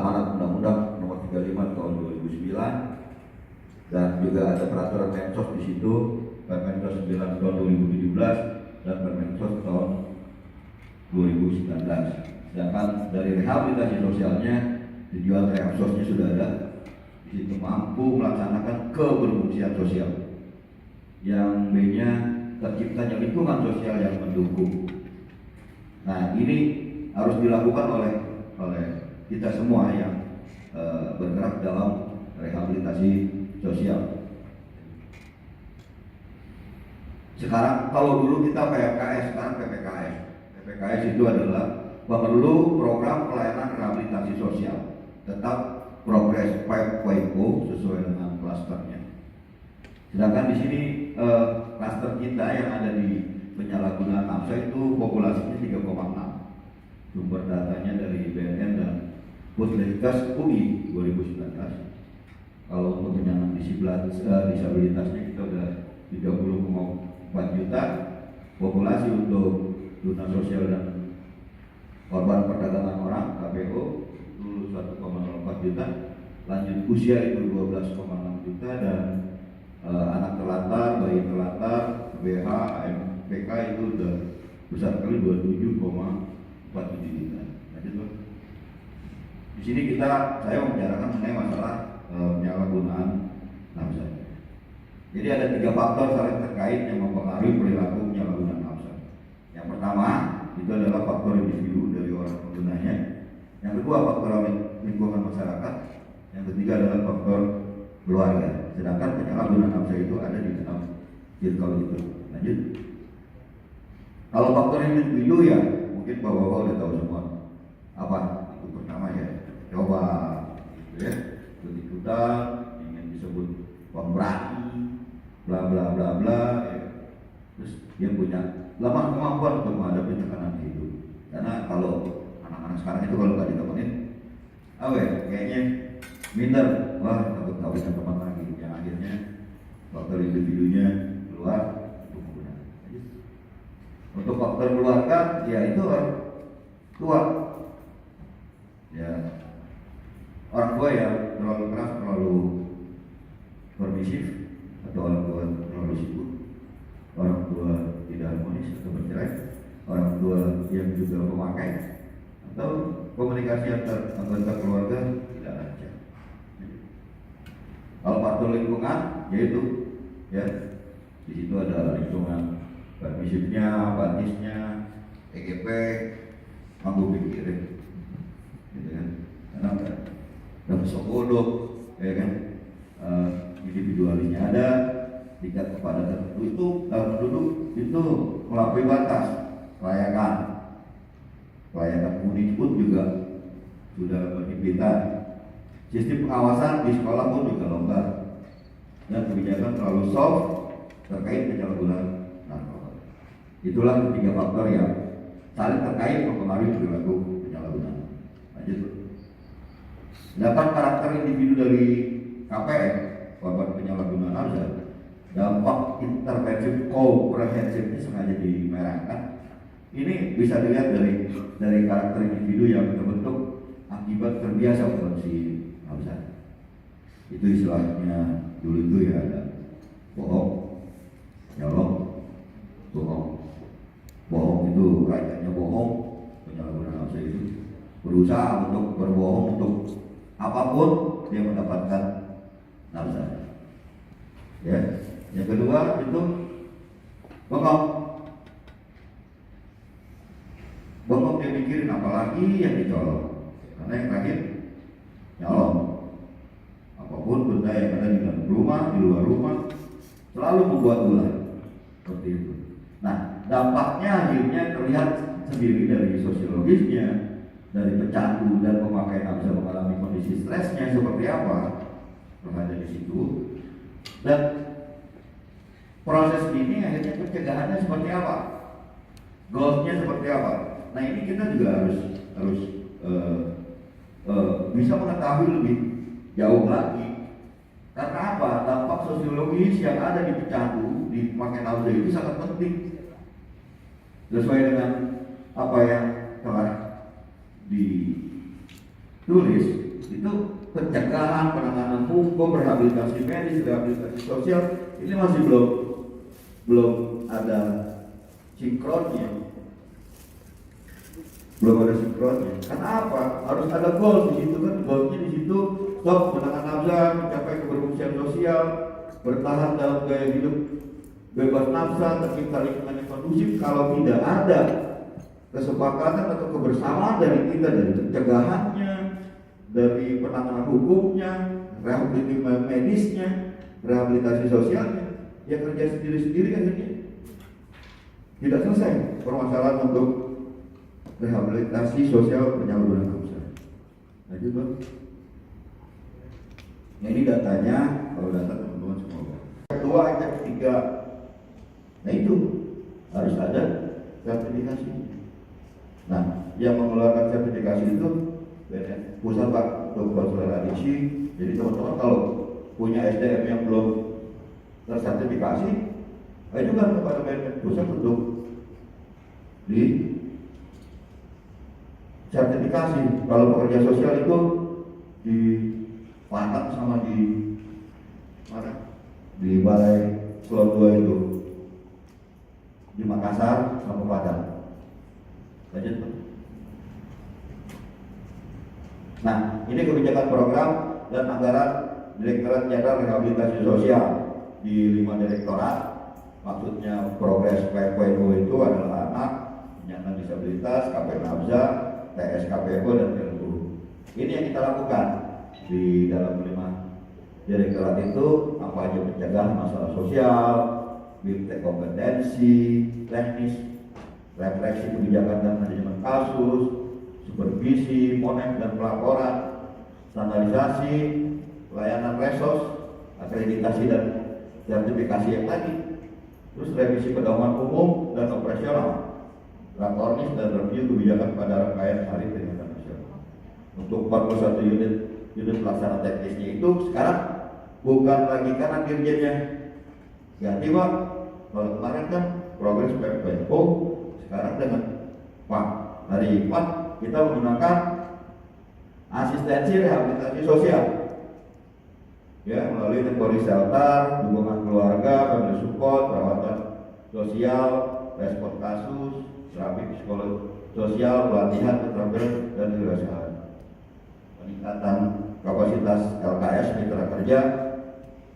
amanat Undang-Undang Nomor 35 Tahun 2009, dan juga ada peraturan Mensos di situ, Permensos 9 Tahun 2017 dan Permensos Tahun 2019. Sedangkan dari rehabilitasi sosialnya, tujuan rehab-sosnya sudah ada. Di situ mampu melaksanakan keberfungsian sosial. Yang B-nya terciptanya lingkungan sosial yang mendukung. Nah, ini harus dilakukan oleh kita semua yang bergerak dalam rehabilitasi sosial. Sekarang kalau dulu kita PMKS, sekarang PPKS. PPKS itu adalah perlu program pelayanan rehabilitasi sosial, tetap progres 5.0 sesuai dengan klasternya. Sedangkan di sini klaster kita yang ada di penyalahgunaan nafsa itu populasinya 3,6. Sumber datanya dari BNN dan Puskesmas UI 2019. Kalau untuk penyandang disabilitasnya kita udah 30,4 juta. Populasi untuk guna sosial dan korban perdagangan orang KPO itu 1,04 juta. Lanjut usia itu 12,6 juta, dan anak terlantar, bayi terlantar, BH, MPK itu udah besar kali 27,47 juta. Lanjut, Bang. Di sini saya membicarakan mengenai masalah penyalahgunaan nafsa. Jadi ada 3 faktor saling terkait yang mempengaruhi perilaku penyalahgunaan nafsa. Yang pertama itu adalah faktor individu dari orang penggunanya. Yang kedua faktor lingkungan masyarakat. Yang ketiga adalah faktor keluarga. Sedangkan penyalahgunaan nafsa itu ada di dalam circle itu. Lanjut. Kalau faktor individu ya mungkin bapak-bapak udah tahu semua. Apa? Itu pertama ya, coba gitu ya, ikut-ikutan, ingin disebut pemberani, bla bla bla bla ya. Terus dia punya lemah kemampuan untuk menghadapi tekanan hidup. Karena kalau anak-anak sekarang itu kalau nggak ditemenin, kayaknya minder, wah takut kawin teman lagi, yang akhirnya faktor individunya keluar untuk menggunakan. Untuk faktor keluarga, ya itu orang tua, ya orang tua yang terlalu keras, terlalu permisif, atau orang tua terlalu sibuk, orang tua tidak harmonis atau bercerai, orang tua yang juga memakai, atau komunikasi antar anggota keluarga tidak lancar. Kalau faktor lingkungan, yaitu ya di situ ada lingkungan permisifnya, apatisnya, EGP, mampu pikirin, gitu kan? Karena udah sok bodoh, ya kan? Individualisnya ada, tingkat kepada tertentu itu penduduk itu melampaui batas layakan penghuni pun juga sudah berhimpitan. Sistem pengawasan di sekolah pun juga longgar, dan kebijakan terlalu soft terkait penyalahgunaan narkoba. Itulah 3 faktor yang saling terkait mempengaruhi perilaku penyalahgunaan. Lanjut. Dapat karakter individu dari KPM, korban penyalahgunaan nafsa, dampak intervensi komprehensifnya sengaja dimerahkan. Ini bisa dilihat dari karakter individu yang terbentuk akibat terbiasa konsumsi nafsa. Itu istilahnya dulu itu ya ada bohong, nyolong, bohong itu rajanya bohong, penyalahgunaan nafsa itu berusaha untuk berbohong untuk apapun dia mendapatkan nafsa. Ya, yang kedua itu bengong dia mikirin apalagi yang dicolong. Karena yang terakhir nyolong, apapun benda yang ada di dalam rumah, di luar rumah, selalu membuat ulah seperti itu. Nah, dampaknya akhirnya terlihat sendiri dari sosiologisnya, dari pecandu dan pemakai nafsa mengalami kondisi stresnya seperti apa, ada di situ. Dan proses ini akhirnya pencegahannya seperti apa, goalsnya seperti apa. Nah, ini kita juga harus bisa mengetahui lebih jauh lagi. Karena apa? Dampak sosiologis yang ada di pecandu, di pemakai nafsa itu sangat penting. Sesuai dengan apa yang telah ditulis Itu pencegahan, penanganan hukum, rehabilitasi medis, rehabilitasi sosial ini masih belum ada sinkronnya. Belum ada sinkronnya. Karena apa? Harus ada goal di situ kan. Goalnya di situ stop menahan nafsu, mencapai keberfungsian sosial, bertahan dalam gaya hidup bebas nafsu, tercipta lingkungan yang kondusif. Kalau tidak ada kesepakatan atau kebersamaan dari kita, dari pencegahannya, dari penanganan hukumnya, rehabilitasi medisnya, rehabilitasi sosialnya, ya kerja sendiri-sendiri akhirnya tidak selesai permasalahan untuk rehabilitasi sosial penyaluran usaha. Lanjut Bang. Nah, ini datanya, kalau data teman-teman semua. Kedua, yang ketiga, nah itu harus ada sertifikasi. Nah, yang mengeluarkan sertifikasi itu pusat Pak untuk konselor adiksi. Jadi teman-teman kalau punya SDM yang belum tersertifikasi, ajukan kepada BNN pusat untuk di sertifikasi. Kalau pekerja sosial itu di Padang sama di mana? Di Balai Selon 2 itu di Makassar sama Padang. Lanjut. Nah, ini kebijakan program dan anggaran Direktorat Jenderal Rehabilitasi Sosial di 5 direktorat. Maksudnya progres 5.0 itu adalah anak, penyandang disabilitas, KPNABZA, TSKPO dan PLU. Ini yang kita lakukan di dalam 5 direktorat itu, apa aja pencegahan masalah sosial, bidang kompetensi, teknis, refleksi kebijakan dan manajemen kasus, supervisi, monet dan pelaporan, standarisasi, layanan resos, akreditasi dan sertifikasi yang tadi, terus revisi pedoman umum dan operasional, rakornis dan review kebijakan pada rangkaian hari peringatan nasional. Untuk 41 unit pelaksana teknisnya itu sekarang bukan lagi karena dirjennya ganti Pak. Kalau kemarin kan progres PPO, sekarang dengan Pak Hari Hikmat kita menggunakan asistensi rehabilitasi sosial, ya, melalui temporary shelter, dukungan keluarga, family support, perawatan sosial, respon kasus, terapi psikologi sosial, pelatihan keterampilan dan kewirausahaan, peningkatan kapasitas LKS mitra kerja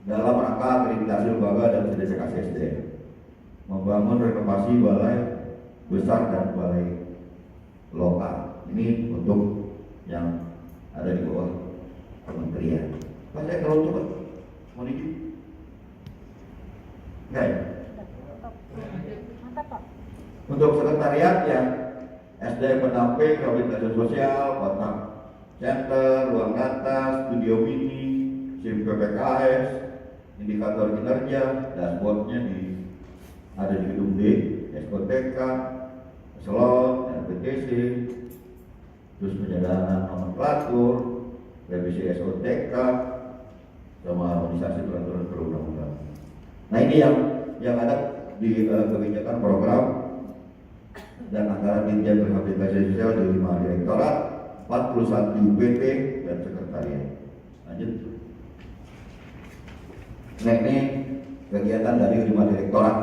dalam rangka akreditasi lembaga dan sertifikasi SDM, membangun renovasi balai besar dan balai lokal. Ini untuk yang ada di bawah kementerian. Pak, saya kalau coba mau dikit, enggak ya? Untuk sekretariat yang SDM pendamping, rehabilitasi sosial, kontak center, ruang data, studio mini, SIM PPKS, indikator kinerja, dashboardnya ada di gedung D, SKTK, Eselon, RPTC, terus penyederhanaan nomenklatur, revisi SOTK, sama harmonisasi peraturan perundang-undangan. Nah, ini yang ada di kebijakan program dan anggaran Dirjen Rehabilitasi Sosial di 5 direktorat, 41 UPT dan sekretariat. Lanjut. Nah, ini kegiatan dari 5 direktorat.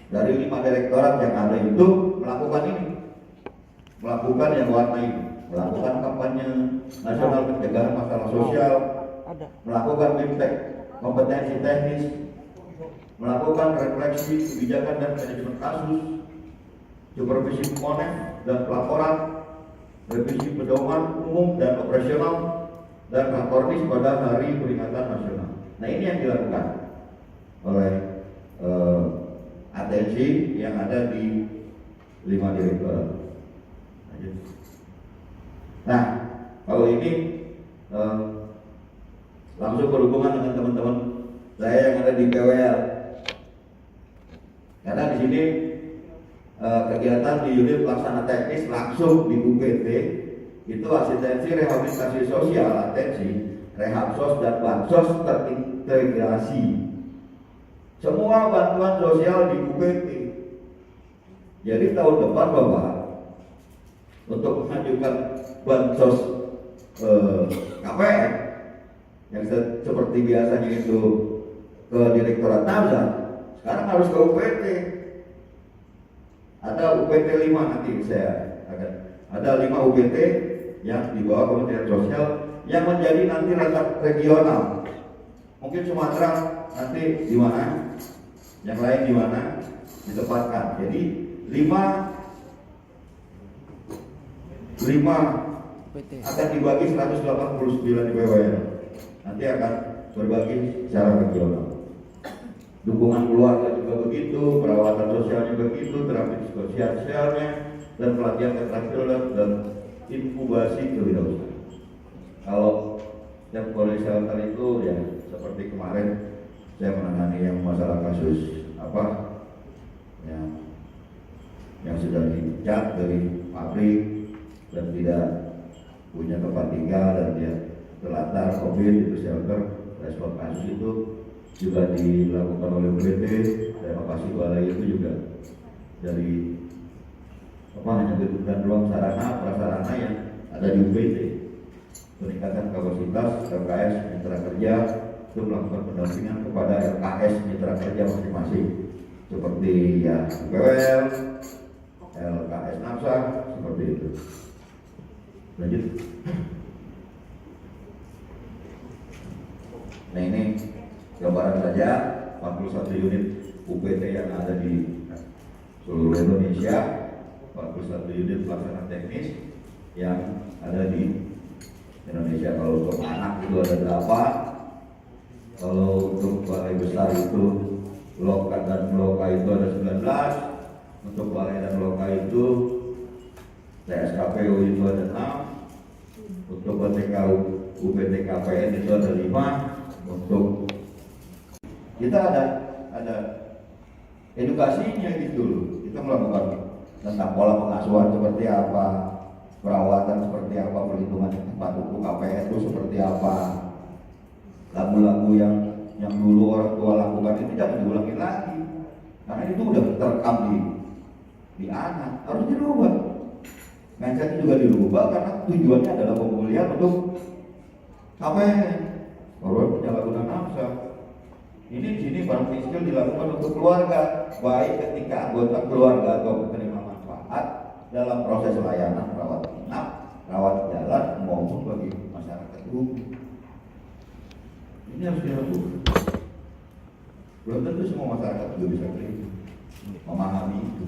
Dari 5 direktorat yang ada itu melakukan ini, melakukan yang warna ini, melakukan kampanye nasional pencegahan masalah sosial, melakukan BIMTEK kompetensi teknis, melakukan refleksi kebijakan dan manajemen kasus, supervisi monet dan pelaporan, revisi pedoman umum dan operasional, dan rakornis pada hari peringatan nasional. Nah, ini yang dilakukan oleh atensi yang ada di 5 direktorat. Nah, kalau ini langsung berhubungan dengan teman-teman saya yang ada di PWL. Karena di sini kegiatan di unit pelaksana teknis langsung di UPT itu asistensi rehabilitasi sosial, atensi, rehabsos dan bansos terintegrasi. Semua bantuan sosial di UPT. Jadi tahun depan Bapak untuk mengajukan bansos KPN yang seperti biasanya itu ke Direktorat Nafsa, sekarang harus ke UPT. Ada UPT 5 nanti ada 5 UPT yang di bawah Kementerian Sosial yang menjadi nanti letak regional. Mungkin Sumatera nanti di mana, yang lain di mana ditempatkan. Jadi 5 akan dibagi 189 di BWN. Nanti akan berbagi secara regional. Dukungan keluarga juga begitu, perawatan sosialnya begitu, terapi sosialnya, dan pelatihan keterampilan dan inkubasi kewirausahaan. Kalau yang polisi shelter itu ya seperti kemarin saya menangani yang masalah kasus yang sudah dicat dari pabrik dan tidak punya tempat tinggal dan dia terlantar COVID itu shelter. Respon kasus itu juga dilakukan oleh UPT. Renovasi balai itu juga dari hanya gedung ruang sarana prasarana yang ada di UPT. Peningkatan kapasitas LKS mitra kerja itu melakukan pendampingan kepada LKS mitra kerja masing-masing seperti ya PWL, LKS Nafsa, seperti itu. Lanjut. Nah ini gambaran saja 41 unit UPT yang ada di seluruh Indonesia, 41 unit pelaksana teknis yang ada di Indonesia. Kalau untuk anak itu ada 8, kalau untuk balai besar itu loka dan loka itu ada 19, untuk balai dan loka itu TSKPU itu ada 6, untuk UPT KPN itu ada 5. Untuk kita ada edukasinya gitu loh. Kita melakukan tentang pola pengasuhan seperti apa, perawatan seperti apa, perlindungan tempat untuk KPN itu seperti apa. Lagu-lagu yang dulu orang tua lakukan itu jangan diulangi lagi, karena itu udah terekam di anak. Harus dirubah. Mindset juga dirubah karena tujuannya adalah pemulihan untuk KPN. Orang penyalahgunaan nafsa. Ini di sini barang fiskal dilakukan untuk keluarga, baik ketika anggota keluarga atau penerima manfaat dalam proses layanan rawat inap, rawat jalan maupun bagi masyarakat umum. Ini harus dilakukan. Belum tentu semua masyarakat juga bisa memahami itu.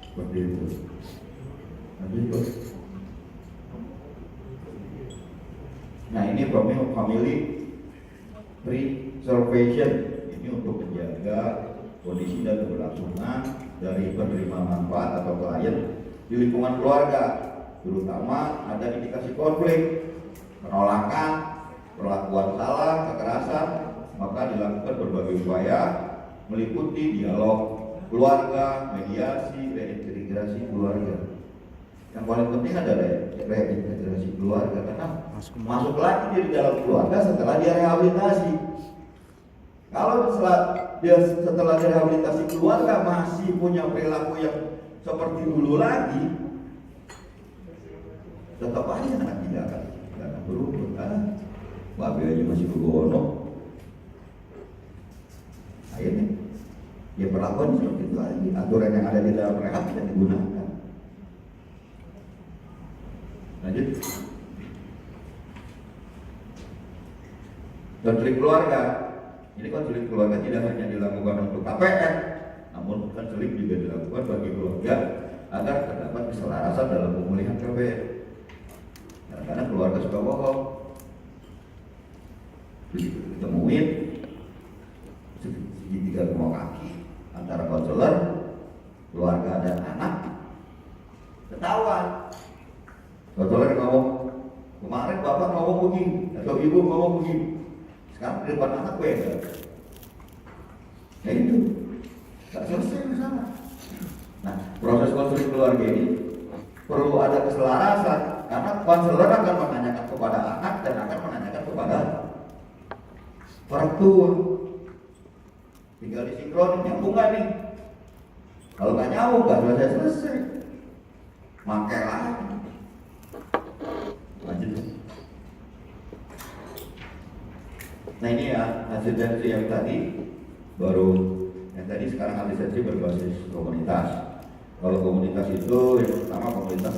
Seperti itu. Lanjut. Nah ini family preservation, ini untuk menjaga kondisi dan keberlangsungan dari penerima manfaat atau klien di lingkungan keluarga, terutama ada indikasi konflik, penolakan, perlakuan salah, kekerasan, maka dilakukan berbagai upaya meliputi dialog keluarga, mediasi, reintegrasi keluarga. Yang paling penting adalah reintegrasi keluarga, karena masuk lagi dia di dalam keluarga setelah dia rehabilitasi. Kalau setelah dia rehabilitasi keluarga masih punya perilaku yang seperti dulu lagi, tetap aja anak tidak akan berubah. Babi aja masih begono. Akhirnya dia perlakuan seperti itu lagi. Aturan yang ada di dalam rehab tidak digunakan. Lanjut. Konseling keluarga. Ini konseling keluarga tidak hanya dilakukan untuk KPN, namun konseling juga dilakukan bagi keluarga agar terdapat keselarasan dalam pemulihan KPN. Karena keluarga suka bohong. Ditemuin segitiga gemuk kaki antara konselor, keluarga dan anak, ketahuan. Konselor ngomong, kemarin bapak ngomong begini atau ibu ngomong begini, sekarang di depan anak beda. Nah itu tak selesai bersama. Nah proses konseling keluarga ini perlu ada keselarasan, karena konselor akan menanyakan kepada anak dan akan menanyakan kepada orang tua. Tinggal disinkronin, nyambung gak nih? Kalau gak nyambung gak selesai. Makai lagi. Lanjut. Nah ini ya asistensi yang tadi baru, yang tadi sekarang asistensi berbasis komunitas. Kalau komunitas itu yang pertama komunitas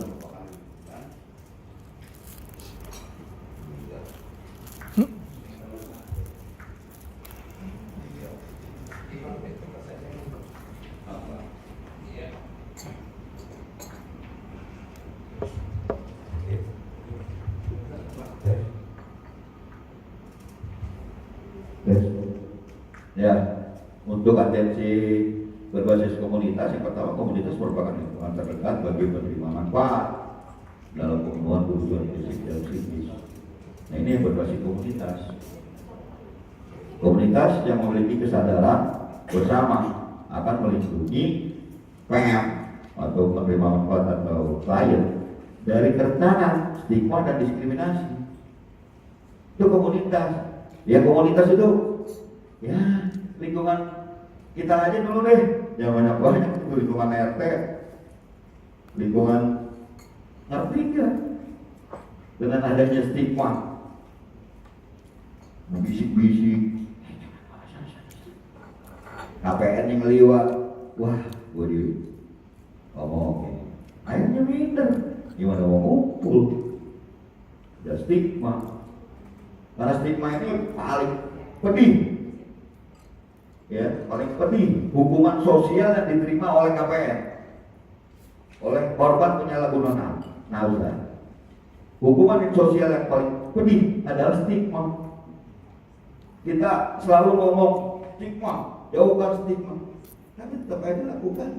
ya, untuk atensi berbasis komunitas, yang pertama komunitas merupakan lingkungan terdekat bagi penerima manfaat dalam pemenuhan kebutuhan fisik dan psikis. Nah ini yang berbasis komunitas. Komunitas yang memiliki kesadaran bersama akan melindungi PM atau penerima manfaat atau klien dari kerentanan stigma dan diskriminasi. Itu komunitas. Ya komunitas itu ya lingkungan kita aja dulu deh, jangan banyak itu lingkungan RT, lingkungan ngerti nggak dengan adanya stigma, bisik-bisik, KPN yang ngeliwat, wah gue di ngomong, akhirnya minder, gimana mau ngumpul, ada stigma, karena stigma ini paling pedih. Ya, paling pedih hukuman sosial yang diterima oleh KPN, oleh korban penyalahgunaan nauza. Hukuman sosial yang paling pedih adalah stigma. Kita selalu ngomong stigma, jauhkan stigma, tapi tetap aja lakukan.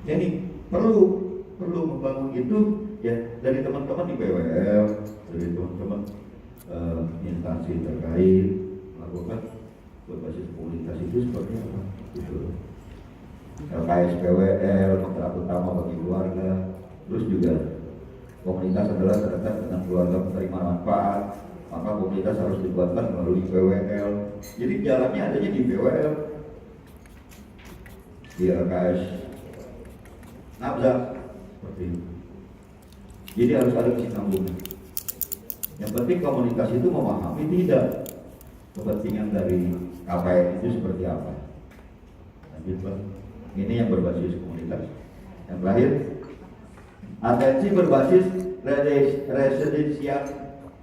Jadi perlu membangun itu ya dari teman-teman di BWL, dari teman-teman instansi terkait melakukan berbasis komunitas itu seperti apa? Gitu. LKS PWL, kontrak utama bagi keluarga, terus juga komunitas adalah terdekat dengan keluarga penerima manfaat, maka komunitas harus dibuatkan melalui PWL. Jadi jalannya adanya di PWL, di LKS Nabzak seperti itu. Jadi harus ada kesinambungan. Yang penting komunitas itu memahami tidak kepentingan dari KPN itu seperti apa. Lanjut Pak. Ini yang berbasis komunitas. Yang terakhir, atensi berbasis residential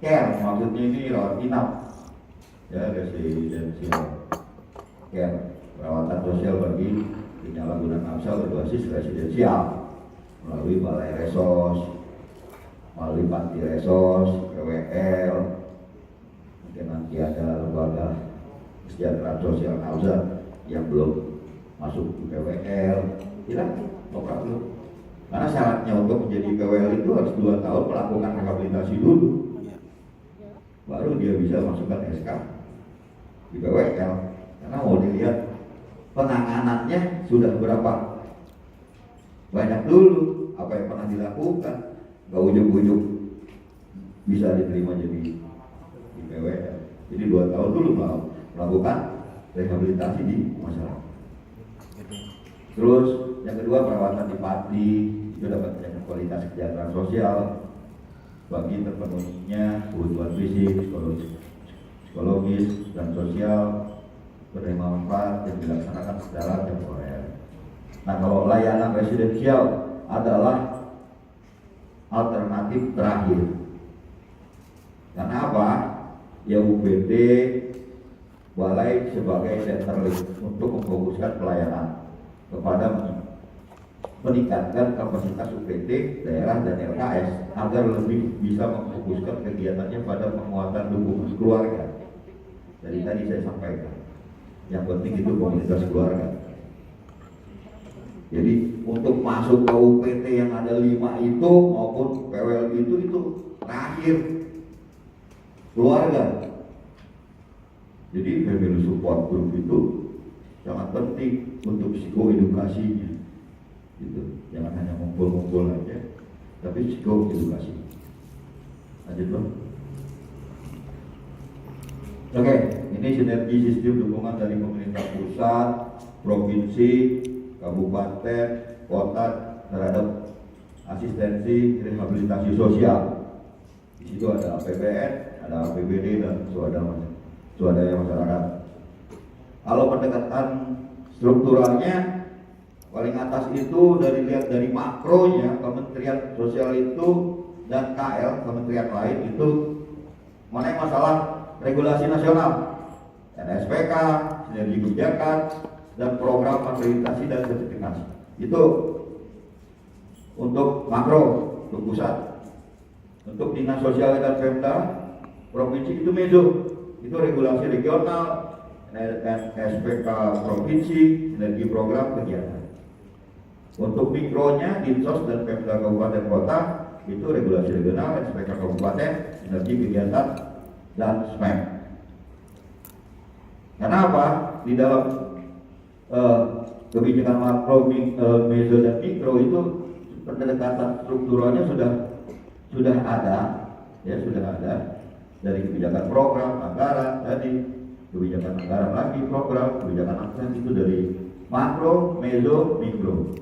care, maksudnya ini rawat inap, ya residential care, perawatan sosial bagi penyalahgunaan nafsa berbasis residensial melalui balai resos, melalui panti resos, PWL, mungkin nanti ada lembaga kesejahteraan sosial nauza yang belum masuk di PWL, tidak lokal dulu. Karena syaratnya untuk menjadi PWL itu harus 2 tahun melakukan rehabilitasi dulu, baru dia bisa masukkan SK di PWL. Karena mau dilihat penanganannya sudah berapa banyak dulu, apa yang pernah dilakukan. Gak ujuk-ujuk bisa diterima jadi di PWL. Jadi 2 tahun dulu mau melakukan rehabilitasi di masyarakat. Terus yang kedua perawatan di panti itu dapat menjaga kualitas kesejahteraan sosial bagi terpenuhinya kebutuhan fisik, psikologis dan sosial penerima manfaat yang dilaksanakan secara temporer. Nah kalau layanan residensial adalah alternatif terakhir. Karena apa? Ya UPT Balai sebagai center untuk memfokuskan pelayanan kepada meningkatkan kapasitas UPT daerah dan LKS agar lebih bisa memfokuskan kegiatannya pada penguatan dukungan keluarga. Dari tadi saya sampaikan, yang penting itu komunitas keluarga. Jadi untuk masuk ke UPT yang ada 5 itu maupun PWL itu terakhir keluarga. Jadi family support group itu sangat penting untuk psikoedukasinya. Gitu. Jangan hanya ngumpul-ngumpul aja, tapi psikoedukasi. Lanjut Bang. Oke, ini sinergi sistem dukungan dari pemerintah pusat, provinsi, kabupaten, kota terhadap asistensi rehabilitasi sosial. Di situ ada APBN, ada APBD dan swadaya masyarakat. Kalau pendekatan strukturalnya paling atas itu lihat dari makronya, Kementerian Sosial itu dan KL, kementerian lain itu mengenai masalah regulasi nasional, NSPK, sinergi kebijakan, dan program akreditasi dan sertifikasi. Itu untuk makro, untuk pusat. Untuk dinas sosial dan Pemda provinsi itu mezo, itu regulasi regional, NSPK provinsi, sinergi program kegiatan. Untuk mikronya, Dinsos dan Pemda kabupaten kota itu regulasi regional, NSPK kabupaten, sinergi kegiatan, dan SMEK. Kenapa? Di dalam kebijakan makro, mezo dan mikro itu pendekatan strukturalnya sudah ada, ya sudah ada dari kebijakan program, anggaran tadi, kebijakan anggaran lagi, program, kebijakan anggaran itu dari makro, mezo, mikro.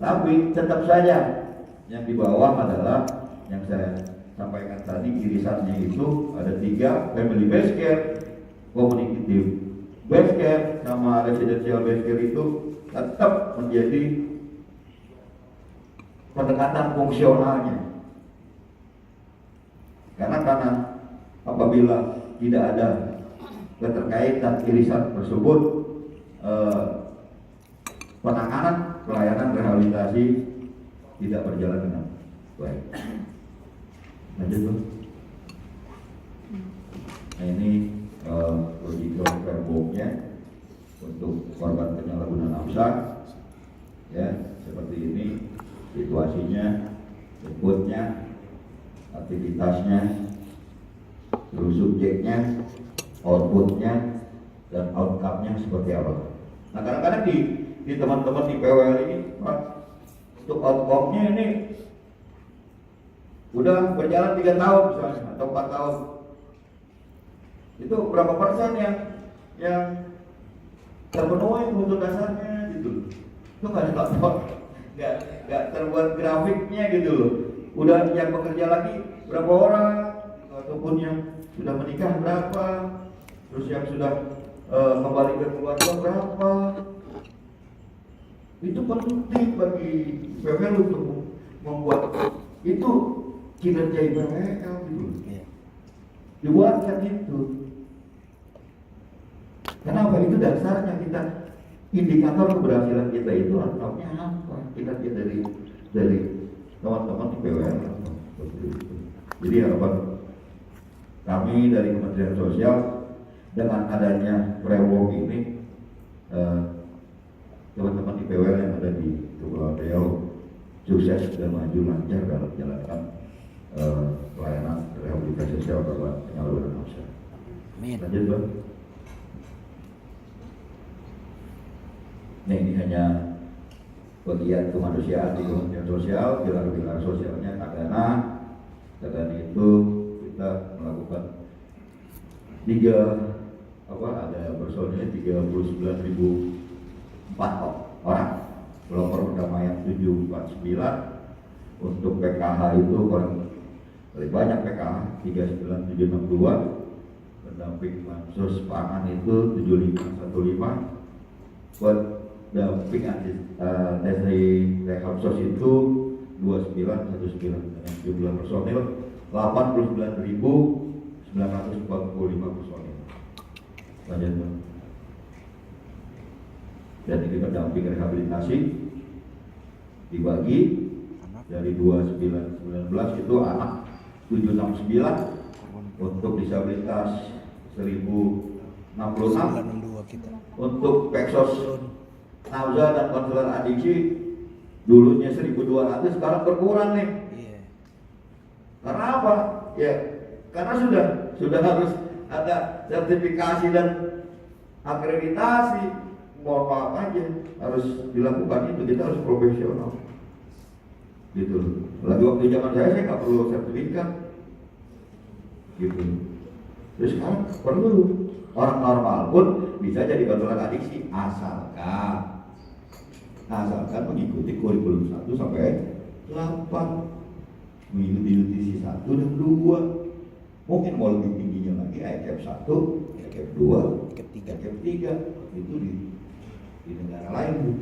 Tapi tetap saja yang di bawah adalah yang saya sampaikan tadi, irisannya itu ada 3, family based care, community based care, sama residential based care itu tetap menjadi pendekatan fungsionalnya. Karena apabila tidak ada keterkaitan irisan tersebut, penanganan pelayanan rehabilitasi tidak berjalan dengan baik. Lanjut Bu. Nah ini program frameworknya untuk korban penyalahgunaan nafsa, ya seperti ini situasinya, inputnya, aktivitasnya, terus subjeknya, outputnya, dan outcome-nya seperti apa. Nah kadang-kadang di teman-teman di PWL ini, Pak, untuk outcome-nya ini udah berjalan 3 tahun misalnya, atau 4 tahun. Itu berapa persen yang terpenuhi kebutuhan dasarnya gitu. Itu nggak ada, nggak terbuat grafiknya gitu loh. Udah yang bekerja lagi berapa orang, ataupun yang sudah menikah berapa, terus yang sudah kembali ke keluarga berapa. Itu penting bagi PWL untuk membuat itu kinerja PWL gitu. Dibuatkan itu. Kenapa? Itu dasarnya kita, indikator keberhasilan kita itu ataunya apa? Kinerja dari teman-teman di PWL. Jadi harapan kami dari Kementerian Sosial dengan adanya framework ini, teman-teman di PWL yang ada di Kepulauan Riau sukses dan maju lancar dalam menjalankan pelayanan rehabilitasi sosial korban penyalahgunaan nafsa. Lanjut Bang. Nah ini hanya bagian kemanusiaan di Kementerian Sosial, pilar-pilar sosialnya Tagana. Tagana itu kita melakukan ada personilnya 39.004 orang. Pelopor perdamaian 749. Untuk PKH itu paling banyak PKH 39762. Pendamping Bansos Pangan itu 7515. Buat damping dari Rehab-Sos itu 2919 dengan jumlah personil 89.945 personil. Lanjut. Dan ini pendamping rehabilitasi dibagi dari 2919 itu anak 769, untuk disabilitas 1066, untuk Peksos Nauza dan konselor adiksi dulunya 1.200, sekarang berkurang nih. Karena apa? Ya karena sudah harus ada sertifikasi dan akreditasi. Mohon maaf aja, harus dilakukan itu, kita harus profesional gitu. Lagi waktu zaman saya nggak perlu sertifikat gitu. Terus sekarang perlu, orang normal pun bisa jadi konselor adiksi asalkan mengikuti kurikulum 1 sampai 8, mengikuti UTC 1 dan 2. Mungkin mau lebih tingginya lagi ICAP 1, ICAP 2, ICAP 3. Itu di negara lain Bu.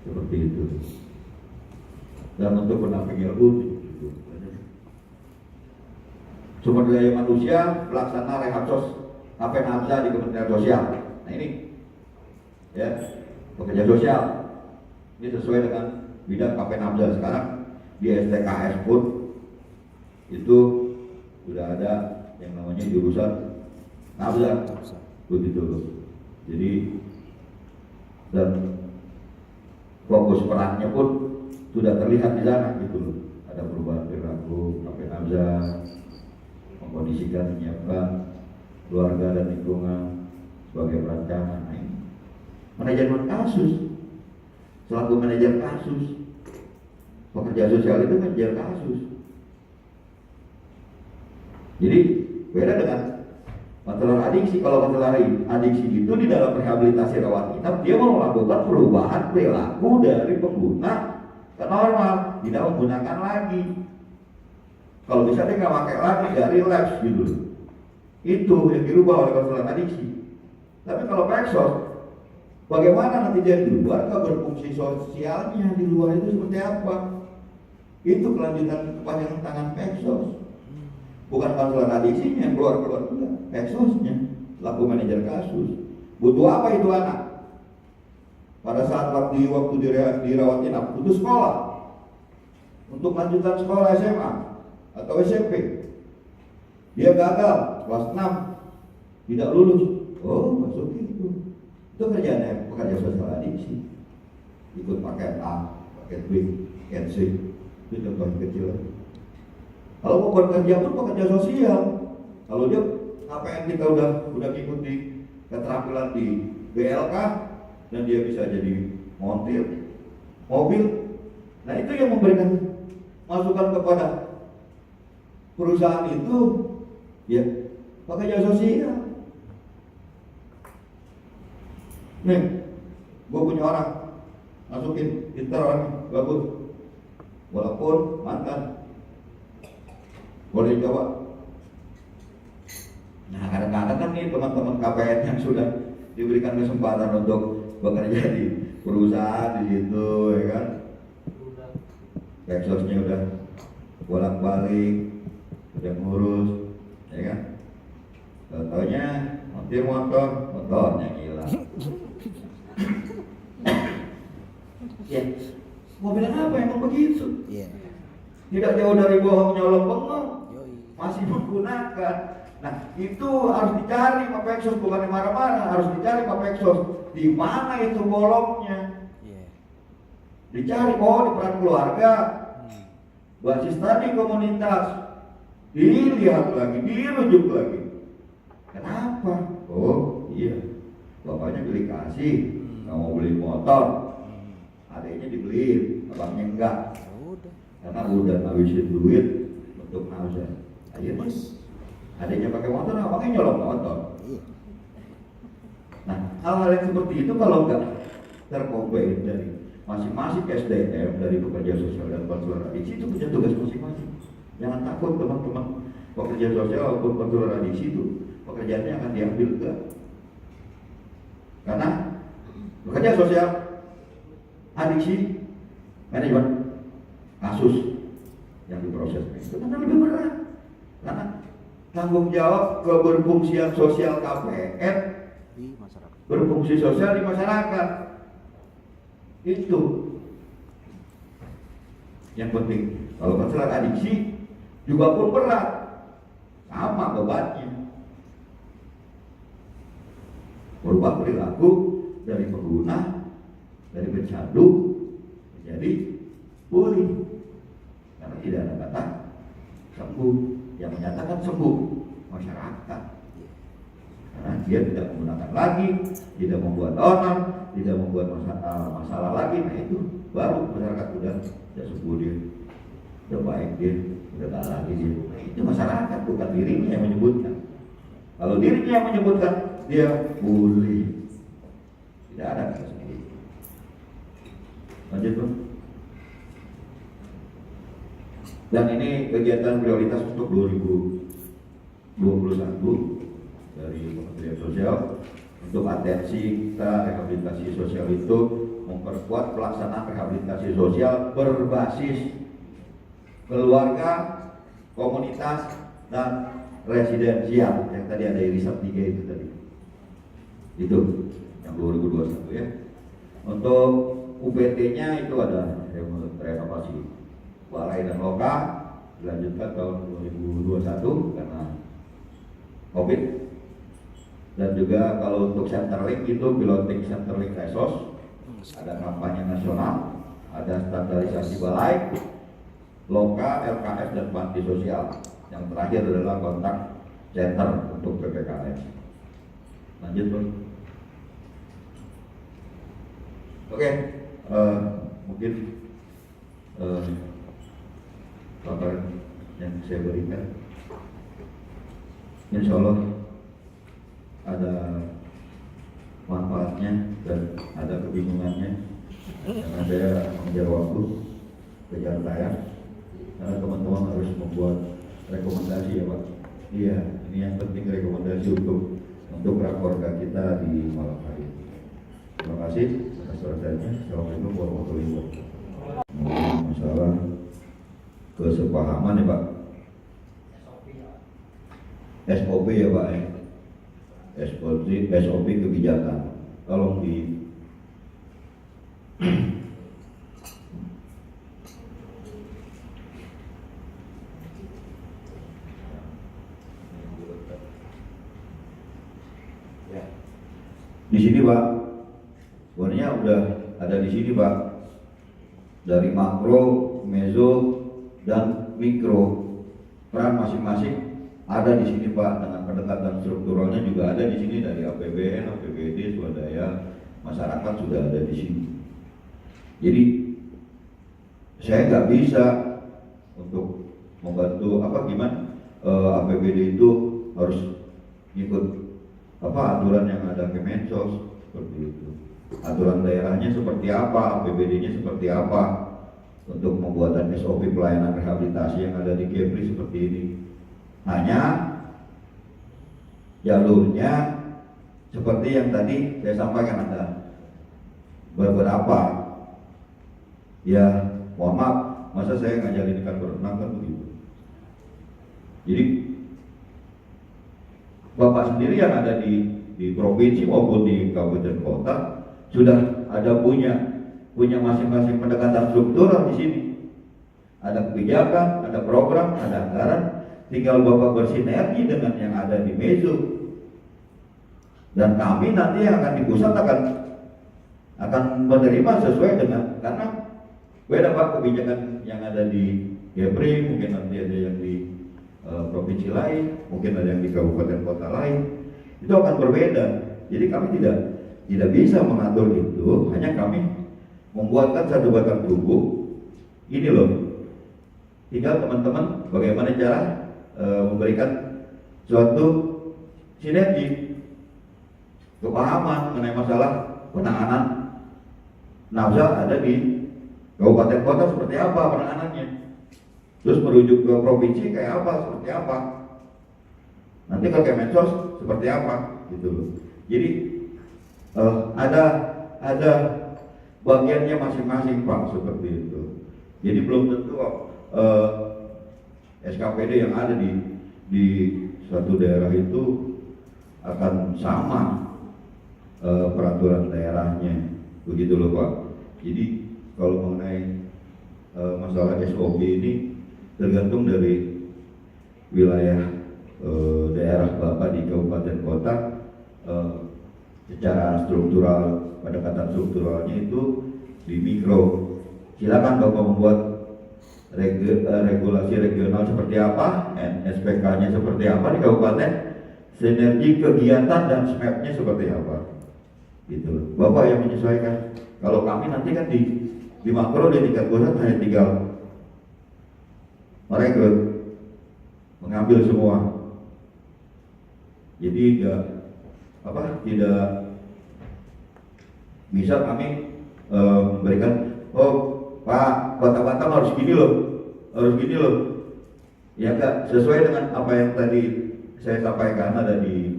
Seperti itu. Dan untuk pendamping ilmu itu. Sumber daya manusia pelaksana Rehapsos Kapenabza di Kementerian Sosial. Nah ini ya, pekerja sosial. Ini sesuai dengan bidang Kapenabza. Sekarang di STKS pun itu sudah ada yang namanya jurusan Nabza, begitu. Jadi dan fokus perannya pun sudah terlihat di sana gitu loh. Ada perubahan perilaku Kapenabza, mengkondisikan, menyiapkan keluarga dan lingkungan sebagai perancangan. Nah, ini manajemen kasus, selaku manajer kasus, pekerja sosial itu manajer kasus. Jadi beda dengan masalah adiksi. Kalau masalah adiksi itu di dalam rehabilitasi rawat inap, dia mau melakukan perubahan perilaku dari pengguna ke normal, tidak menggunakan lagi. Kalau bisa dia nggak pakai lagi, nggak relapse gitu. Itu yang dirubah oleh konseling adiksi. Tapi kalau Peksos, bagaimana nanti dia di luar, berfungsi sosialnya di luar itu seperti apa? Itu kelanjutan kepanjangan tangan Peksos. Bukan konseling adiksinya yang keluar-keluar, enggak. Peksosnya, selaku manajer kasus. Butuh apa itu anak? Pada saat waktu dirawat inap, butuh sekolah. Untuk lanjutan sekolah SMA atau SMP. Dia gagal kelas 6, tidak lulus. Oh, masuk itu. Itu kerjaan pekerja sosial adiksi. Ikut paket A, paket B, paket C. Itu contoh yang kecil. Kalau mau bekerja pun pekerja sosial. Kalau dia KPN kita udah ikuti keterampilan di BLK dan dia bisa jadi montir mobil. Nah itu yang memberikan masukan kepada perusahaan itu, ya pekerja sosial. Nih, gue punya orang, masukin pintar orang bagus, walaupun mantan, boleh coba. Nah kadang-kadang kan nih teman-teman KPN yang sudah diberikan kesempatan untuk bekerja di perusahaan di situ, ya kan, Peksosnya udah bolak-balik, udah ngurus, ya kan. Contohnya montir motornya hilang. Ya, mau bilang apa emang begitu? Tidak jauh dari bohong nyolong bengong, masih menggunakan. Nah itu harus dicari Pak Peksos, bukan marah-marah, harus dicari Pak Peksos di mana itu bolongnya. Dicari, oh di peran keluarga, basis tadi komunitas, dilihat lagi, dirujuk lagi. Kenapa? Oh iya, bapaknya beli kasih, nggak mau beli motor, adiknya dibeli, abangnya enggak, karena udah ngabisin duit untuk Nabza. Akhirnya adiknya pakai motor, abangnya nyolong motor. Nah hal-hal yang seperti itu kalau enggak terkombin dari masing-masing SDM, dari pekerja sosial dan konselor adiksi, itu punya tugas masing-masing. Jangan takut teman-teman pekerja sosial maupun konselor adiksi itu pekerjaannya akan diambil ke, karena pekerja sosial adiksi manajemen kasus yang diproses itu karena lebih berat, karena tanggung jawab keberfungsian sosial KPN di masyarakat, berfungsi sosial di masyarakat. Itu yang penting. Kalau konselor adiksi juga pun berat, sama bebannya. Merubah perilaku dari pengguna, dari pecandu menjadi pulih, karena tidak ada kata sembuh. Yang menyatakan sembuh masyarakat, karena dia tidak menggunakan lagi, tidak membuat donor, tidak membuat masalah lagi. Nah itu baru masyarakat udah sembuh, dia udah baik, dia udah gak lagi dia. Nah itu masyarakat, bukan dirinya yang menyebutkan. Kalau dirinya yang menyebutkan, dia pulih. Tidak ada kata seperti itu. Lanjut Bang. Dan ini kegiatan prioritas untuk 2021 dari Kementerian Sosial. Untuk atensi kita rehabilitasi sosial itu memperkuat pelaksanaan rehabilitasi sosial berbasis keluarga, komunitas, dan residensial yang tadi ada irisan 3 itu tadi. Itu yang 2021 ya. Untuk UPT-nya itu ada renovasi balai dan loka, dilanjutkan tahun 2021 karena COVID. Dan juga kalau untuk Centerlink itu piloting Centerlink Resos, ada kampanye nasional, ada standarisasi balai, loka, LKS, dan panti sosial. Yang terakhir adalah kontak center untuk PPKS. Lanjut Bro. Oke, mungkin paparan yang saya berikan, insya Allah ada manfaatnya dan ada kebingungannya karena saya mengejar waktu, kejar tayang, karena teman-teman harus membuat rekomendasi ya Pak. Iya, ini yang penting, rekomendasi untuk rakorda kita di malam hari. Terima kasih atas perhatiannya. Assalamualaikum warahmatullahi wabarakatuh. Masalah kesepahaman ya Pak. SOP ya Pak ya. SOP kebijakan. Tolong di sini Pak, sebenarnya udah ada di sini Pak, dari makro, mezo, dan mikro, peran masing-masing ada di sini Pak. Dengan pendekatan strukturalnya juga ada di sini, dari APBN, APBD, swadaya, masyarakat sudah ada di sini. Jadi saya nggak bisa untuk membantu gimana APBD itu harus ikut aturan yang ada Kemensos seperti itu. Aturan daerahnya seperti apa, APBD-nya seperti apa, untuk pembuatan SOP pelayanan rehabilitasi yang ada di Kepri seperti ini. Hanya jalurnya seperti yang tadi saya sampaikan, ada beberapa ya, mohon maaf, masa saya ngajarin ikan berenang kan begitu. Jadi Bapak sendiri yang ada di provinsi maupun di kabupaten kota sudah ada punya masing-masing pendekatan struktural di sini. Ada kebijakan, ada program, ada anggaran. Tinggal Bapak bersinergi dengan yang ada di Mezo. Dan kami nanti yang akan di pusat akan menerima sesuai dengan, karena beda Pak kebijakan yang ada di Kepri, mungkin nanti ada yang di provinsi lain, mungkin ada yang di kabupaten kota lain, itu akan berbeda. Jadi kami tidak bisa mengatur itu, hanya kami membuatkan satu batang tubuh. Ini loh, tinggal teman-teman bagaimana cara memberikan suatu sinergi, kepahaman mengenai masalah penanganan nafsa ada di kabupaten kota seperti apa penanganannya. Terus merujuk ke provinsi kayak apa, seperti apa. Nanti ke Kemensos seperti apa, gitu loh. Jadi ada bagiannya masing-masing Pak, seperti itu. Jadi belum tentu SKPD yang ada di suatu daerah itu akan sama peraturan daerahnya, begitu loh Pak. Jadi kalau mengenai masalah SOP ini tergantung dari wilayah daerah Bapak di kabupaten kota. Secara struktural, pendekatan strukturalnya itu di mikro. Silakan Bapak membuat regulasi regional seperti apa, SPK-nya seperti apa di kabupaten, sinergi kegiatan dan SMAP-nya seperti apa. Gitu. Bapak yang menyesuaikan. Kalau kami nanti kan di makro di tingkat pusat hanya tinggal merekrut, mengambil semua. Jadi tidak bisa kami memberikan, oh Pak, kota Batam harus gini loh, harus gini loh. Ya enggak, sesuai dengan apa yang tadi saya sampaikan ada di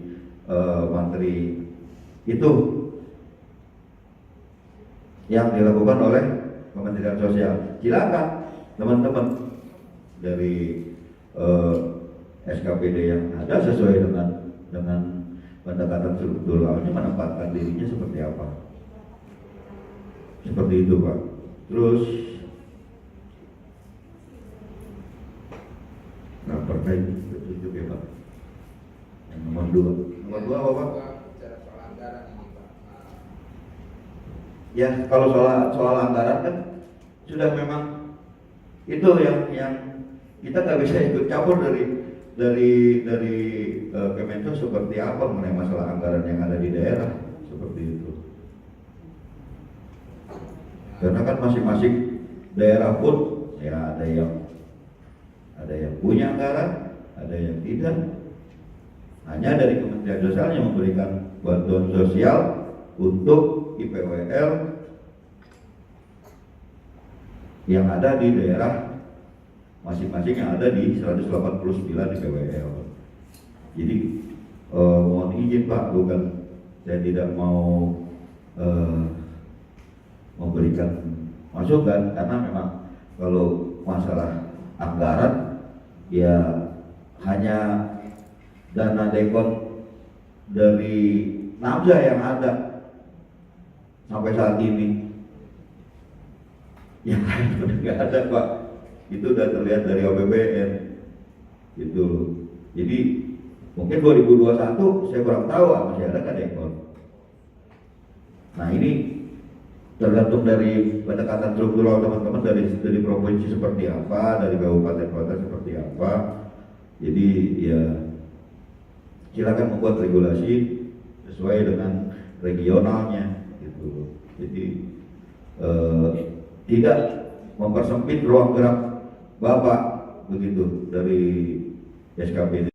materi itu yang dilakukan oleh Kementerian Sosial. Silakan teman-teman dari SKPD yang ada sesuai dengan pendekatan strukturalnya menempatkan dirinya seperti apa. Seperti itu Pak. Terus terkait petunjuk ya Pak. Yang nomor 2. Nomor 2 apa Pak? Bicara soal anggaran ini Pak. Ya kalau soal anggaran kan sudah memang itu yang kita nggak bisa ikut campur dari Kemensos seperti apa mengenai masalah anggaran yang ada di daerah seperti itu. Karena kan masing-masing daerah pun ya ada yang punya anggaran, ada yang tidak. Hanya dari Kementerian Sosial yang memberikan bantuan sosial untuk IPWL yang ada di daerah masing-masing yang ada di 189 IPWL. Jadi mohon izin Pak, bukan saya tidak mau memberikan masukan karena memang kalau masalah anggaran ya hanya dana dekon dari Namza yang ada sampai saat ini. Yang lain udah nggak ada Pak. Itu udah terlihat dari APBN. Gitu. Jadi mungkin 2021 saya kurang tahu masih ada kan dekon. Nah ini tergantung dari pendekatan struktural teman-teman dari provinsi seperti apa, dari kabupaten kota seperti apa. Jadi ya silakan membuat regulasi sesuai dengan regionalnya gitu. Jadi tidak mempersempit ruang gerak Bapak begitu dari SKPD.